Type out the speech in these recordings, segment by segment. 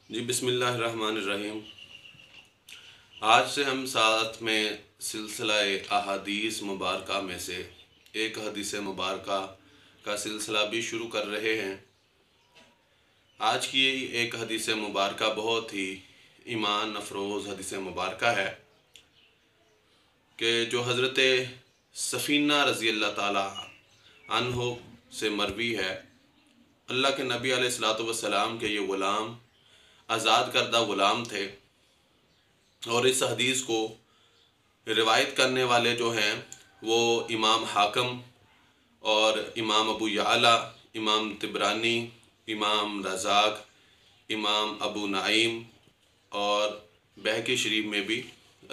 जी बिस्मिल्लाहिर्रहमानिर्रहीम। आज से हम साथ में सिलसिला अहादीस मुबारका में से एक हदीस मुबारका का सिलसिला भी शुरू कर रहे हैं। आज की एक हदीस मुबारका बहुत ही ईमान अफरोज़ हदीस मुबारका है कि जो हज़रत सफ़ीना रज़ी अल्लाह ताला अन्हो से मरवी है। अल्लाह के नबी अलैहिस्सलातु वस्सलाम के ये ग़ुलाम आज़ाद करदा ग़ुलाम थे और इस हदीस को रिवायत करने वाले जो हैं वो इमाम हाकिम और इमाम अबू याला, इमाम तिबरानी, इमाम रज़ाक, इमाम अबू नाइम और बहकी शरीफ में भी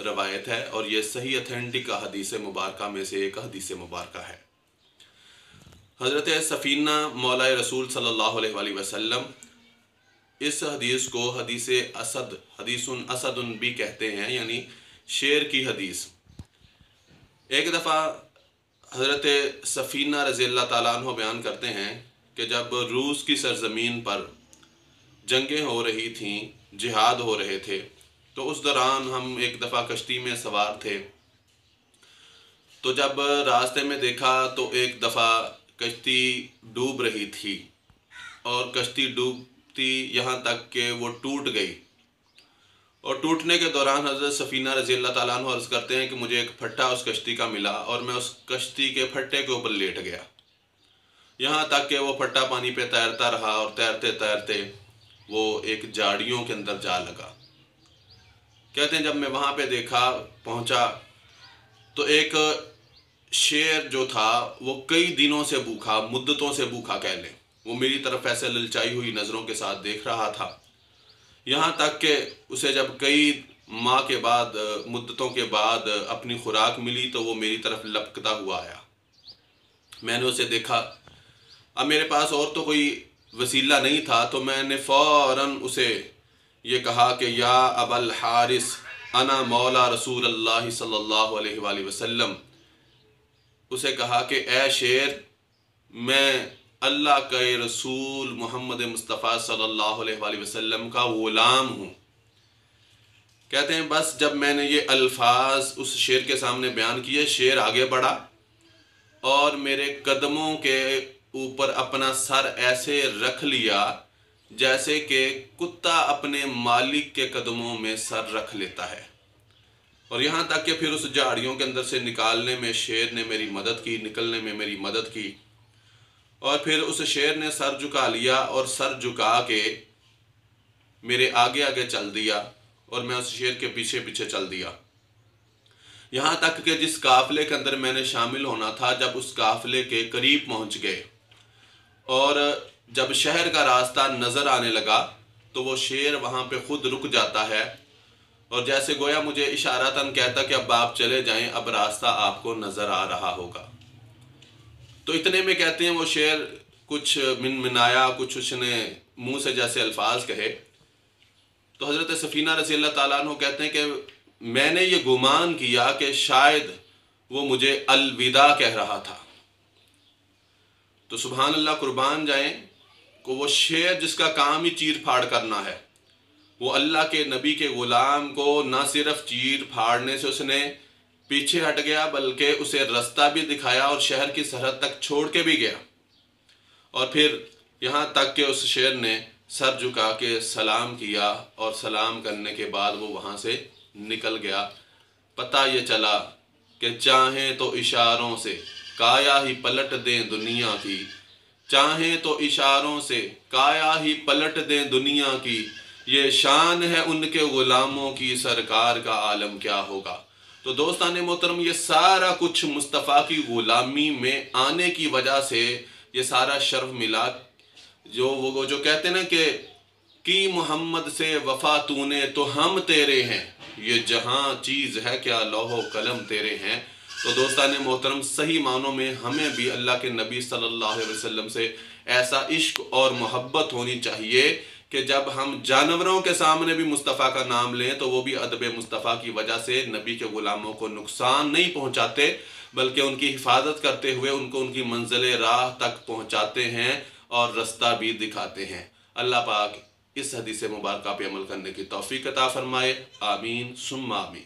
रवायत है और ये सही अथेंटिक हदीस मुबारका में से एक हदीस मुबारका है। हज़रत सफ़ीना मौला रसूल सल्लल्लाहु अलैहि वसल्लम इस हदीस को हदीसुन असदुन भी कहते हैं, यानी शेर की हदीस। एक दफ़ा हज़रत सफ़ीना रज़ी अल्लाह ताला अन्हु बयान करते हैं कि जब रूस की सरज़मीन पर जंगें हो रही थीं, जिहाद हो रहे थे, तो उस दौरान हम एक दफ़ा कश्ती में सवार थे। तो जब रास्ते में देखा तो एक दफ़ा कश्ती डूब रही थी और कश्ती डूबती यहाँ तक कि वो टूट गई और टूटने के दौरान हज़रत सफ़ीना रज़ी अल्लाह ताला अन्हु अर्ज़ करते हैं कि मुझे एक फट्टा उस कश्ती का मिला और मैं उस कश्ती के फट्टे के ऊपर लेट गया, यहाँ तक कि वो फट्टा पानी पे तैरता रहा और तैरते तैरते वो एक झाड़ियों के अंदर जा लगा। कहते हैं जब मैं वहाँ पे पहुँचा तो एक शेर जो था वो कई दिनों से भूखा, मुद्दतों से भूखा कह लें, वो मेरी तरफ ऐसे ललचाई हुई नज़रों के साथ देख रहा था। यहाँ तक कि उसे जब कई माह के बाद, मुद्दतों के बाद अपनी खुराक मिली तो वो मेरी तरफ लपकता हुआ आया। मैंने उसे देखा। अब मेरे पास और तो कोई वसीला नहीं था, तो मैंने फ़ौरन उसे ये कहा कि या अबल हारिस अना मौला रसूल अल्लाह सल्लल्लाहु अलैहि वसल्लम। उसे कहा कि ए शेर, मैं अल्लाह के रसूल मोहम्मद मुस्तफ़ा सल्लल्लाहु अलैहि वसल्लम का ग़ुलाम हूँ। कहते हैं बस जब मैंने ये अल्फाज उस शेर के सामने बयान किए, शेर आगे बढ़ा और मेरे कदमों के ऊपर अपना सर ऐसे रख लिया जैसे कि कुत्ता अपने मालिक के कदमों में सर रख लेता है। और यहाँ तक कि फिर उस झाड़ियों के अंदर से निकालने में शेर ने मेरी मदद की, निकलने में मेरी मदद की। और फिर उस शेर ने सर झुका लिया और सर झुका के मेरे आगे आगे चल दिया और मैं उस शेर के पीछे पीछे चल दिया। यहाँ तक कि जिस काफ़िले के अंदर मैंने शामिल होना था, जब उस काफ़िले के करीब पहुँच गए और जब शहर का रास्ता नज़र आने लगा तो वो शेर वहाँ पे खुद रुक जाता है और जैसे गोया मुझे इशारतन कहता कि अब आप चले जाएं, अब रास्ता आपको नज़र आ रहा होगा। तो इतने में कहते हैं वो शेर कुछ मिनमिनाया, कुछ उसने मुंह से जैसे अल्फाज कहे। तो हज़रत सफ़ीना रज़ी अल्लाह ताला अन्हु कहते हैं कि मैंने ये गुमान किया कि शायद वो मुझे अलविदा कह रहा था। तो सुभान अल्लाह, कुर्बान जाएं को वो शेर जिसका काम ही चीर फाड़ करना है, वो अल्लाह के नबी के ग़ुलाम को ना सिर्फ चीर फाड़ने से उसने पीछे हट गया, बल्कि उसे रास्ता भी दिखाया और शहर की सरहद तक छोड़ के भी गया। और फिर यहाँ तक कि उस शेर ने सर झुका के सलाम किया और सलाम करने के बाद वो वहाँ से निकल गया। पता ये चला कि चाहें तो इशारों से काया ही पलट दें दुनिया की, चाहें तो इशारों से काया ही पलट दें दुनिया की, ये शान है उनके ग़ुलामों की, सरकार का आलम क्या होगा। तो दोस्तान मोहतरम, ये सारा कुछ मुस्तफ़ा की ग़ुलामी में आने की वजह से ये सारा शर्फ मिला। जो कहते हैं ना कि मोहम्मद से वफ़ा तूने तो हम तेरे हैं, ये जहाँ चीज़ है क्या लौहो कलम तेरे हैं। तो दोस्तान मोहतरम, सही मानों में हमें भी अल्लाह के नबी सल्लल्लाहु अलैहि वसल्लम से ऐसा इश्क और मोहब्बत होनी चाहिए कि जब हम जानवरों के सामने भी मुस्तफ़ा का नाम लें तो वो भी अदब मुस्तफ़ा की वजह से नबी के ग़ुलामों को नुकसान नहीं पहुँचाते, बल्कि उनकी हिफाजत करते हुए उनको उनकी मंजिल राह तक पहुँचाते हैं और रास्ता भी दिखाते हैं। अल्लाह पाक اس حدیث مبارکہ پہ عمل کرنے کی توفیق عطا فرمائے، آمین ثم آمین۔